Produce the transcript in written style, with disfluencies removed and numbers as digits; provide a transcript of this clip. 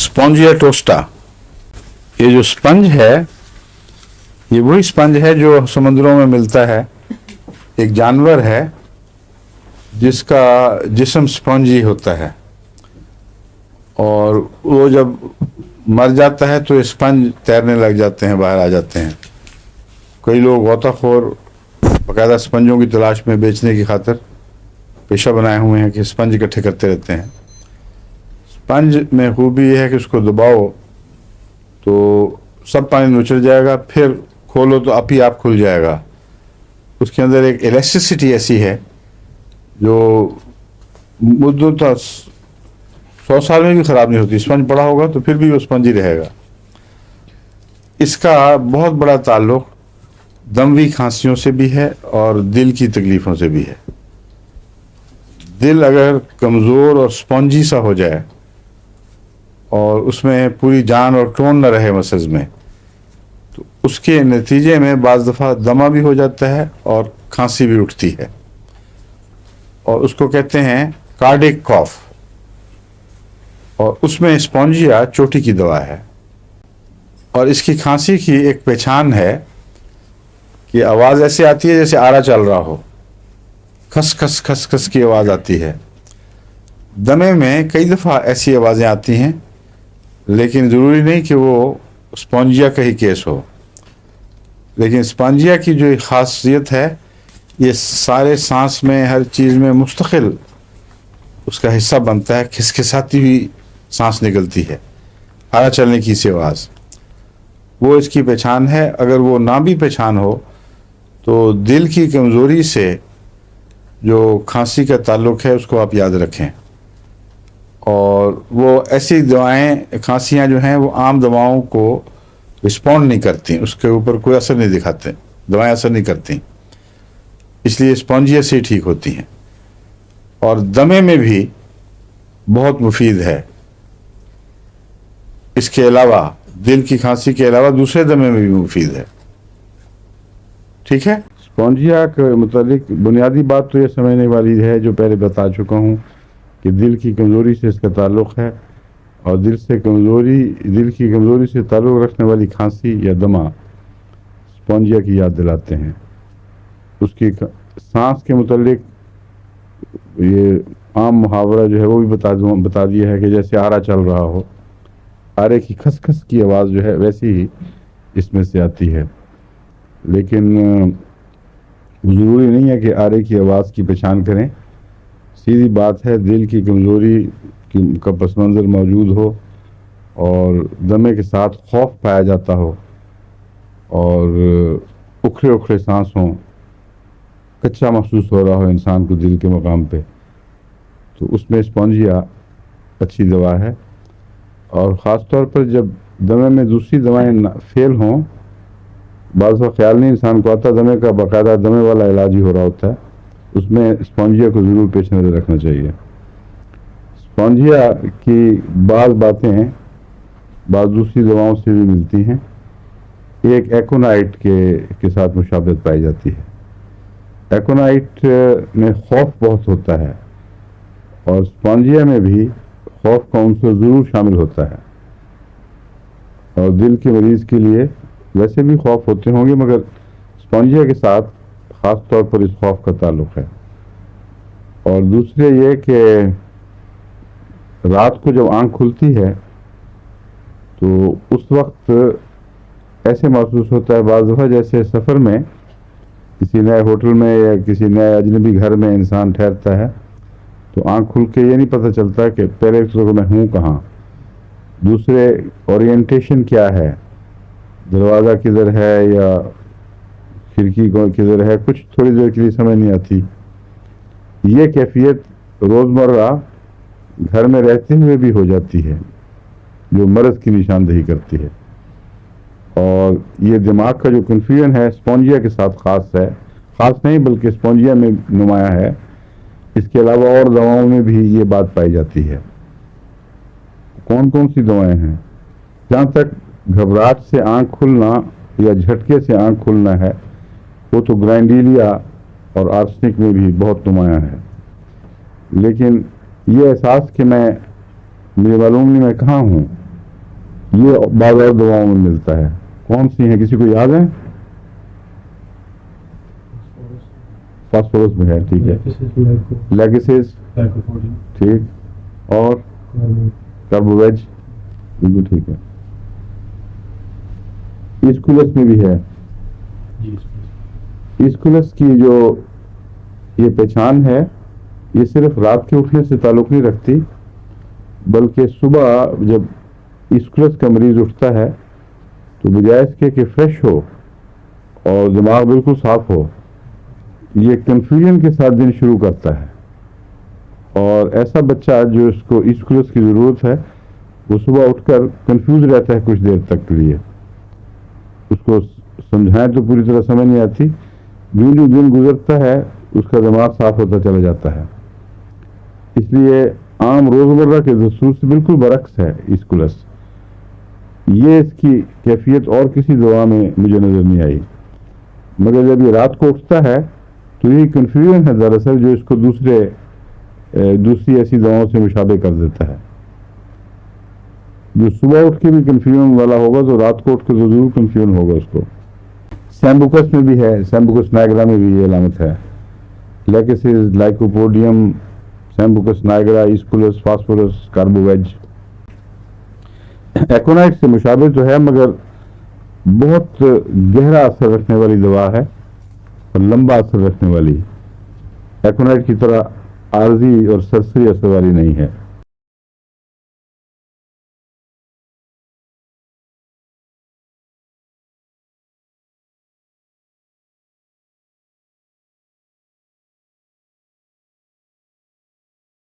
Spongia टोस्टा। ये जो sponge है, ये वही स्पंज है जो समुद्रों में मिलता है। एक जानवर है जिसका जिस्म स्पंजी होता है, और वो जब मर जाता है तो स्पंज तैरने लग जाते हैं, बाहर आ जाते हैं। कई लोग गोताखोर बाकायदा स्पंजों की तलाश में बेचने की खातिर पेशा बनाए हुए हैं कि स्पंज इकट्ठे करते रहते हैं। स्पंज में खूबी यह है कि उसको दबाओ तो सब पानी नुचड़ जाएगा, फिर खोलो तो आप ही आप खुल जाएगा। उसके अंदर एक इलास्टिसिटी ऐसी है जो मुद्दों तक 100 साल में भी ख़राब नहीं होती। स्पंज पड़ा होगा तो फिर भी वो स्पंज ही रहेगा। इसका बहुत बड़ा ताल्लुक दमवी खांसियों से भी है और दिल की तकलीफ़ों से भी है। दिल अगर कमज़ोर और स्पंजी सा हो जाए और उसमें पूरी जान और टोन न रहे मसल्स में, तो उसके नतीजे में बाज़ दफ़ा दमा भी हो जाता है और खांसी भी उठती है, और उसको कहते हैं कार्डिक कॉफ। और उसमें स्पॉन्जिया चोटी की दवा है। और इसकी खांसी की एक पहचान है कि आवाज़ ऐसे आती है जैसे आरा चल रहा हो, खस खस खस खस की आवाज़ आती है। दमे में कई दफ़ा ऐसी आवाज़ें आती हैं, लेकिन ज़रूरी नहीं कि वो स्पॉन्जिया का ही केस हो। लेकिन स्पॉन्जिया की जो ख़ासियत है, ये सारे सांस में हर चीज़ में मुस्तकिल उसका हिस्सा बनता है। खिसखिसाती हुई सांस निकलती है, आरा चलने की सी आवाज़, वो इसकी पहचान है। अगर वो ना भी पहचान हो तो दिल की कमज़ोरी से जो खांसी का ताल्लुक़ है उसको आप याद रखें। और वो ऐसी दवाएं, खांसियां जो हैं वो आम दवाओं को रिस्पॉन्ड नहीं करती, उसके ऊपर कोई असर नहीं दिखाते, दवाएं असर नहीं करती, इसलिए स्पॉन्जिया से ठीक होती हैं। और दमे में भी बहुत मुफीद है। इसके अलावा दिल की खांसी के अलावा दूसरे दमे में भी मुफीद है। ठीक है। स्पॉन्जिया के मुतालिक बुनियादी बात तो ये समझने वाली है जो पहले बता चुका हूँ कि दिल की कमज़ोरी से इसका ताल्लुक़ है, और दिल की कमज़ोरी से ताल्लुक़ रखने वाली खांसी या दमा स्पॉन्जिया की याद दिलाते हैं। उसकी सांस के मुतालिक ये आम मुहावरा जो है वो भी बता दिया है कि जैसे आरा चल रहा हो, आरे की खसखस की आवाज़ जो है वैसी ही इसमें से आती है। लेकिन ज़रूरी नहीं है कि आरे की आवाज़ की पहचान करें। सीधी बात है, दिल की कमज़ोरी का पस मंज़र मौजूद हो और दमे के साथ खौफ पाया जाता हो और उखड़े उखड़े सांस हों, कच्चा महसूस हो रहा हो इंसान को दिल के मकाम पे, तो उसमें स्पॉन्जिया अच्छी दवा है। और ख़ास तौर पर जब दमे में दूसरी दवाएं फेल हों, बाज़ वक़्त ख्याल नहीं इंसान को आता दमे का बाकायदा दमे वाला इलाज ही हो रहा होता है, उसमें स्पॉन्जिया को ज़रूर पेश नज़र रखना चाहिए। स्पॉन्जिया की बाज़ बातें बाज़ दूसरी दवाओं से भी मिलती हैं। एक एकोनाइट के साथ मुशाबहत पाई जाती है। एकोनाइट में खौफ बहुत होता है और स्पॉन्जिया में भी खौफ का उनसर ज़रूर शामिल होता है। और दिल के मरीज़ के लिए वैसे भी खौफ होते होंगे, मगर स्पॉन्जिया के साथ ख़ास तौर पर इस खौफ का ताल्लुक़ है। और दूसरे ये कि रात को जब आँख खुलती है तो उस वक्त ऐसे महसूस होता है बाज़ दफ़ा जैसे सफ़र में किसी नए होटल में या किसी नए अजनबी घर में इंसान ठहरता है तो आँख खुल के ये नहीं पता चलता कि पहले तो मैं हूँ कहाँ, दूसरे ओरिएंटेशन क्या है, दरवाज़ा किधर है या खिड़की किधर है, कुछ थोड़ी देर के लिए समझ नहीं आती। ये कैफियत रोज़मर्रा घर में रहते हुए भी हो जाती है, जो मर्ज़ की निशानदेही करती है। और ये दिमाग का जो कन्फ्यूजन है स्पॉन्जिया के साथ ख़ास नहीं बल्कि स्पॉन्जिया में नुमाया है। इसके अलावा और दवाओं में भी ये बात पाई जाती है। कौन कौन सी दवाएं हैं? जहाँ तक घबराहट से आँख खुलना या झटके से आँख खुलना है, वो तो ग्राइंडीलिया और आर्सेनिक में भी बहुत नुमाया है। लेकिन ये एहसास कि मुझे मालूम नहीं मैं कहाँ हूँ, یہ بعض اور دواؤں میں ملتا ہے. کون سی ہیں کسی کو یاد ہے؟ فاسفورس میں ہے. ٹھیک ہے. لیگسس ٹھیک. اور کاربوویج بالکل ٹھیک ہے. اسکولس میں بھی ہے. اسکولس کی جو یہ پہچان ہے یہ صرف رات کے اٹھنے سے تعلق نہیں رکھتی بلکہ صبح جب اسکولس کا مریض اٹھتا ہے تو بجائے اس کے کہ فریش ہو اور دماغ بالکل صاف ہو یہ کنفیوژن کے ساتھ دن شروع کرتا ہے. اور ایسا بچہ جو اس کو اسکولس کی ضرورت ہے وہ صبح اٹھ کر کنفیوز رہتا ہے کچھ دیر تک کے لیے. اس کو سمجھائیں تو پوری طرح سمجھ نہیں آتی. جو دن گزرتا ہے اس کا دماغ صاف ہوتا چلا جاتا ہے. اس لیے عام روزمرہ کے دستور سے بالکل برعکس ہے اسکولس. یہ اس کی کیفیت اور کسی دوا میں مجھے نظر نہیں آئی. مگر جب یہ رات کو اٹھتا ہے تو یہی کنفیوژن ہے دراصل جو اس کو دوسری ایسی دواؤں سے مشابہ کر دیتا ہے. جو صبح اٹھ کے بھی کنفیوژن والا ہوگا تو رات کو اٹھ کے تو ضرور کنفیوژن ہوگا اس کو. سیمبوکس میں بھی ہے. سیمبوکس نائگرا میں بھی یہ علامت ہے. Lachesis lycopodium sambucus nigra aesculus phosphorus carbo veg. Aconite سے مشابہ تو ہے مگر بہت گہرا اثر رکھنے والی دوا ہے اور لمبا اثر رکھنے والی. ایکونائٹ کی طرح عارضی اور سرسری اثر والی نہیں ہے.